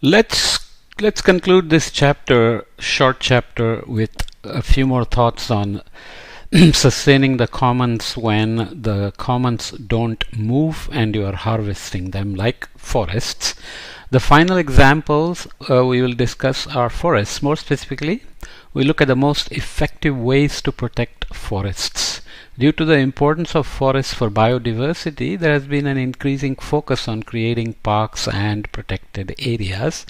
Let's let's conclude this short chapter, with a few more thoughts on sustaining the commons when the commons don't move and you are harvesting them, like forests. The final examples we will discuss are forests. More specifically, we look at the most effective ways to protect forests. Due to the importance of forests for biodiversity, there has been an increasing focus on creating parks and protected areas.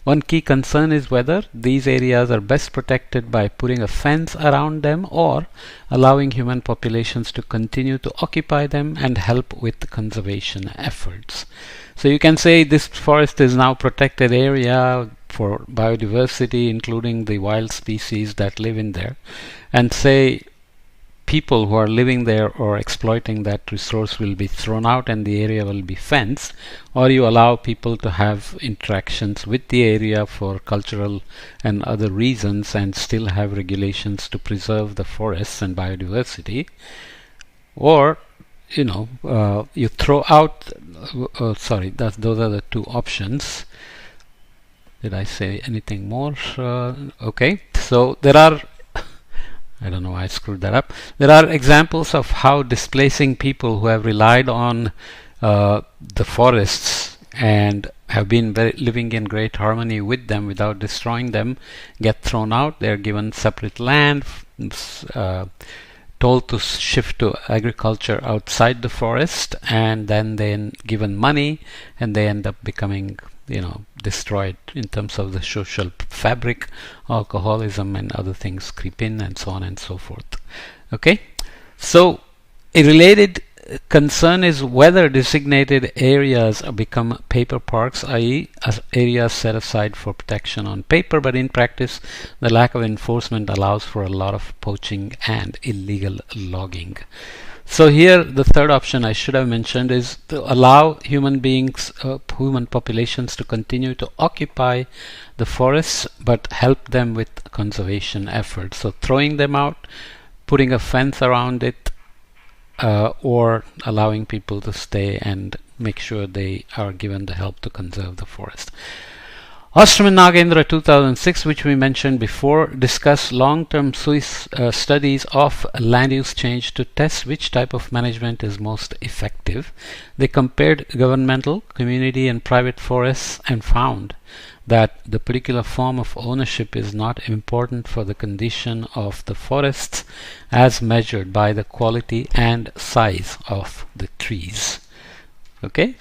One key concern is whether these areas are best protected by putting a fence around them or allowing human populations to continue to occupy them and help with conservation efforts. So you can say this forest is now protected area for biodiversity, including the wild species that live in there, and say people who are living there or exploiting that resource will be thrown out and the area will be fenced, or you allow people to have interactions with the area for cultural and other reasons and still have regulations to preserve the forests and biodiversity, or you throw out those are the two options. Did I say anything more? Okay, so there are I don't know why I screwed that up. There are examples of how displacing people who have relied on the forests and have been living in great harmony with them without destroying them get thrown out. They are given separate land, told to shift to agriculture outside the forest, and then given money, and they end up becoming destroyed in terms of the social fabric. Alcoholism and other things creep in, and so on and so forth. Okay, so a related concern is whether designated areas become paper parks, i.e. areas set aside for protection on paper, but in practice the lack of enforcement allows for a lot of poaching and illegal logging. So here the third option I should have mentioned is to allow human populations to continue to occupy the forests but help them with conservation efforts. So throwing them out, putting a fence around it, or allowing people to stay and make sure they are given the help to conserve the forest. Ostrom and Nagendra 2006, which we mentioned before, discuss long-term studies of land use change to test which type of management is most effective. They compared governmental, community and private forests and found that the particular form of ownership is not important for the condition of the forests as measured by the quality and size of the trees. Okay,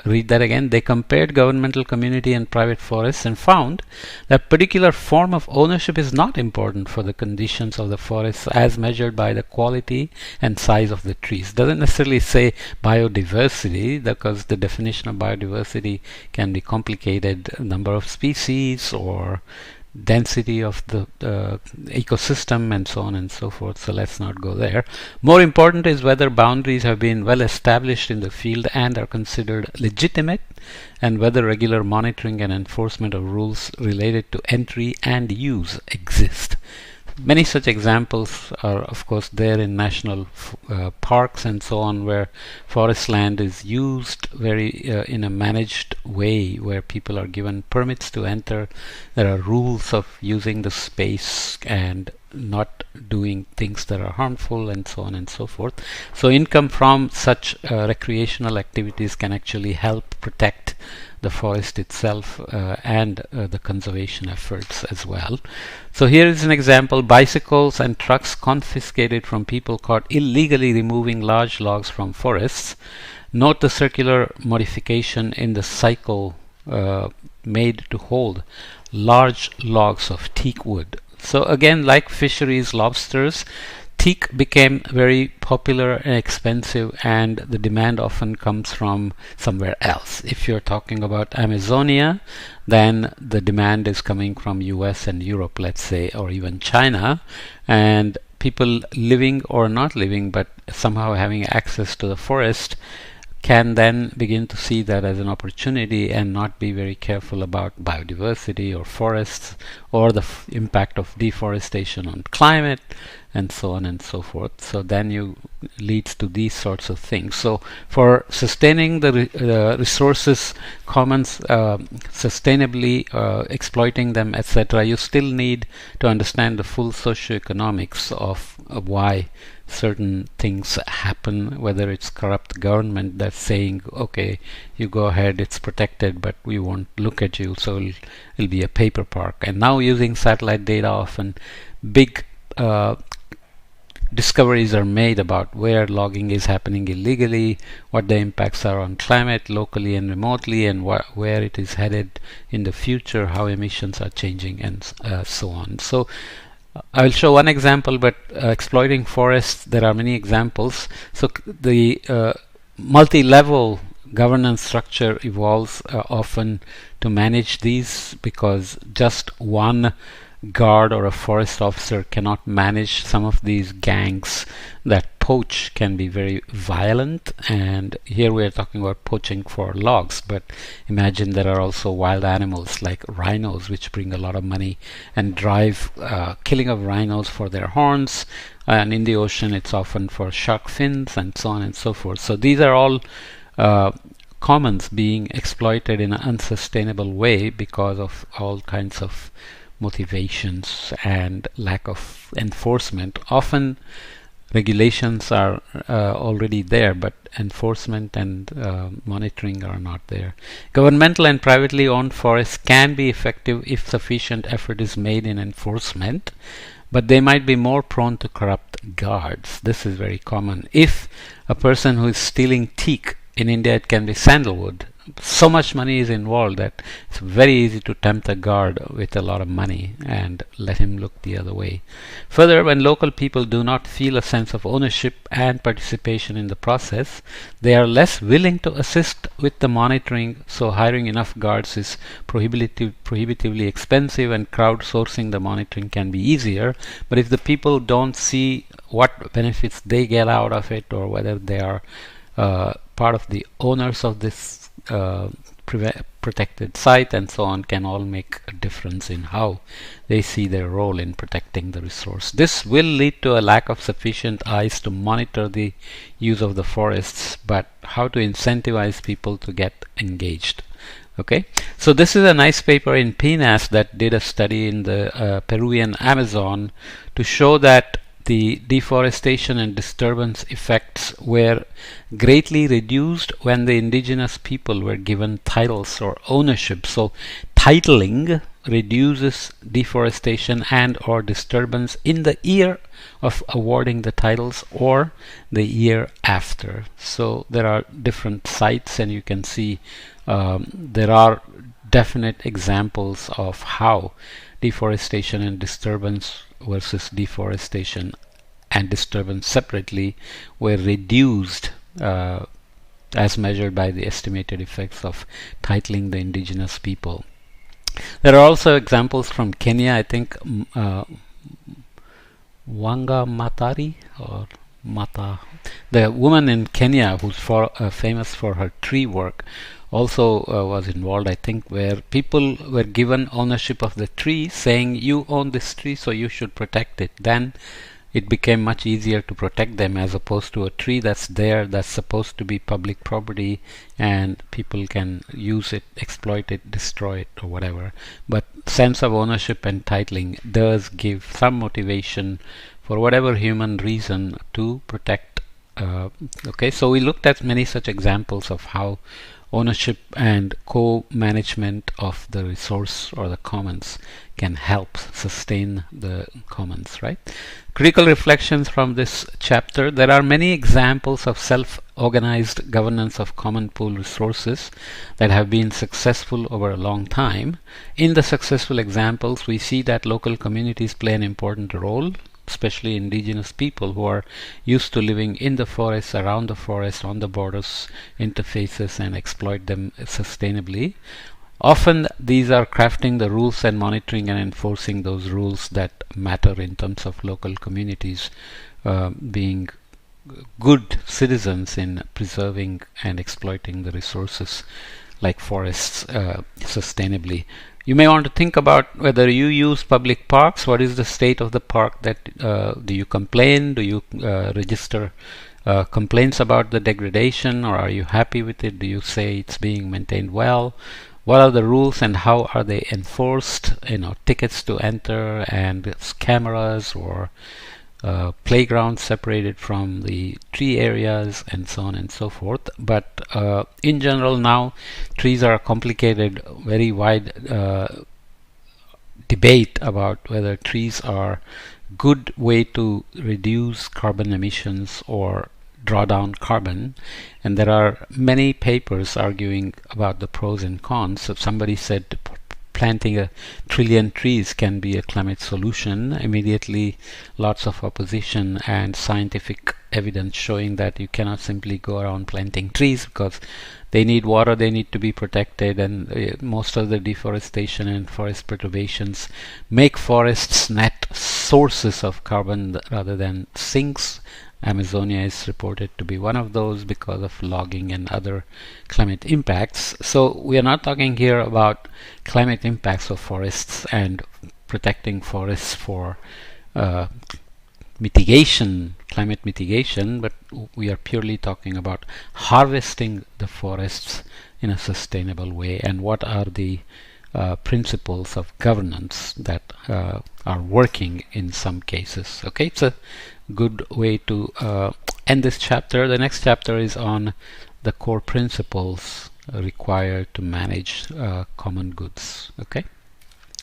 read that again. They compared governmental, community and private forests and found that particular form of ownership is not important for the conditions of the forests as measured by the quality and size of the trees. Doesn't necessarily say biodiversity, because the definition of biodiversity can be complicated, number of species or density of the ecosystem and so on and so forth. So let's not go there. More important is whether boundaries have been well established in the field and are considered legitimate, and whether regular monitoring and enforcement of rules related to entry and use exist. Many such examples are of course there in national parks and so on, where forest land is used very in a managed way, where people are given permits to enter. There are rules of using the space and not doing things that are harmful and so on and so forth. So income from such recreational activities can actually help protect the forest itself and the conservation efforts as well. So here is an example: bicycles and trucks confiscated from people caught illegally removing large logs from forests. Note the circular modification in the cycle made to hold large logs of teak wood. So again, like fisheries, lobsters, teak became very popular and expensive, and the demand often comes from somewhere else. If you're talking about Amazonia, then the demand is coming from US and Europe, let's say, or even China, and people living or not living but somehow having access to the forest can then begin to see that as an opportunity and not be very careful about biodiversity or forests or the impact of deforestation on climate and so on and so forth. So then you leads to these sorts of things. So for sustaining the resources, commons, sustainably, exploiting them, etc., you still need to understand the full socioeconomics of why certain things happen, whether it's corrupt government that's saying, okay, you go ahead, it's protected, but we won't look at you, so it'll be a paper park. And now using satellite data, often big discoveries are made about where logging is happening illegally, what the impacts are on climate locally and remotely, and where it is headed in the future, how emissions are changing, and so on. So I will show one example, but exploiting forests, there are many examples. So the multi-level governance structure evolves often to manage these, because just one guard or a forest officer cannot manage some of these gangs that poach, can be very violent. And here we are talking about poaching for logs, but imagine there are also wild animals like rhinos, which bring a lot of money and drive killing of rhinos for their horns, and in the ocean it's often for shark fins and so on and so forth. So these are all commons being exploited in an unsustainable way because of all kinds of motivations and lack of enforcement. Often regulations are already there, but enforcement and monitoring are not there. Governmental and privately owned forests can be effective if sufficient effort is made in enforcement, but they might be more prone to corrupt guards. This is very common. If a person who is stealing teak, in India it can be sandalwood, so much money is involved that it's very easy to tempt a guard with a lot of money and let him look the other way. Further, when local people do not feel a sense of ownership and participation in the process, they are less willing to assist with the monitoring, so hiring enough guards is prohibitively expensive, and crowdsourcing the monitoring can be easier. But if the people don't see what benefits they get out of it, or whether they are part of the owners of this protected site and so on, can all make a difference in how they see their role in protecting the resource. This will lead to a lack of sufficient eyes to monitor the use of the forests, but how to incentivize people to get engaged. Okay, so this is a nice paper in PNAS that did a study in the Peruvian Amazon to show that the deforestation and disturbance effects were greatly reduced when the indigenous people were given titles or ownership. So titling reduces deforestation and or disturbance in the year of awarding the titles or the year after. So there are different sites, and you can see there are definite examples of how deforestation and disturbance versus deforestation and disturbance separately were reduced as measured by the estimated effects of titling the indigenous people. There are also examples from Kenya. I think Wanga Matari or Mata, the woman in Kenya who's famous for her tree work, also was involved, I think, where people were given ownership of the tree, saying you own this tree so you should protect it. Then it became much easier to protect them, as opposed to a tree that's there, that's supposed to be public property and people can use it, exploit it, destroy it or whatever. But sense of ownership and titling does give some motivation for whatever human reason to protect. Okay, so we looked at many such examples of how ownership and co-management of the resource or the commons can help sustain the commons, right? Critical reflections from this chapter. There are many examples of self-organized governance of common pool resources that have been successful over a long time. In the successful examples, we see that local communities play an important role, especially indigenous people who are used to living in the forests, around the forest, on the borders, interfaces, and exploit them sustainably. Often these are crafting the rules and monitoring and enforcing those rules that matter in terms of local communities being good citizens in preserving and exploiting the resources like forests sustainably. You may want to think about whether you use public parks. What is the state of the park? That do you complain? Do you register complaints about the degradation, or are you happy with it? Do you say it's being maintained well? What are the rules and how are they enforced? Tickets to enter and cameras, or playgrounds separated from the tree areas, and so on and so forth. But in general, now trees are a complicated, very wide debate about whether trees are good way to reduce carbon emissions or draw down carbon, and there are many papers arguing about the pros and cons. So somebody said planting 1 trillion trees can be a climate solution. Immediately lots of opposition and scientific evidence showing that you cannot simply go around planting trees because they need water, they need to be protected, and most of the deforestation and forest perturbations make forests net sources of carbon rather than sinks. Amazonia is reported to be one of those because of logging and other climate impacts. So we are not talking here about climate impacts of forests and protecting forests for climate mitigation, but we are purely talking about harvesting the forests in a sustainable way, and what are the principles of governance that are working in some cases. Okay, it's a good way to end this chapter. The next chapter is on the core principles required to manage common goods. Okay,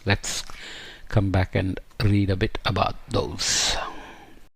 let's come back and read a bit about those.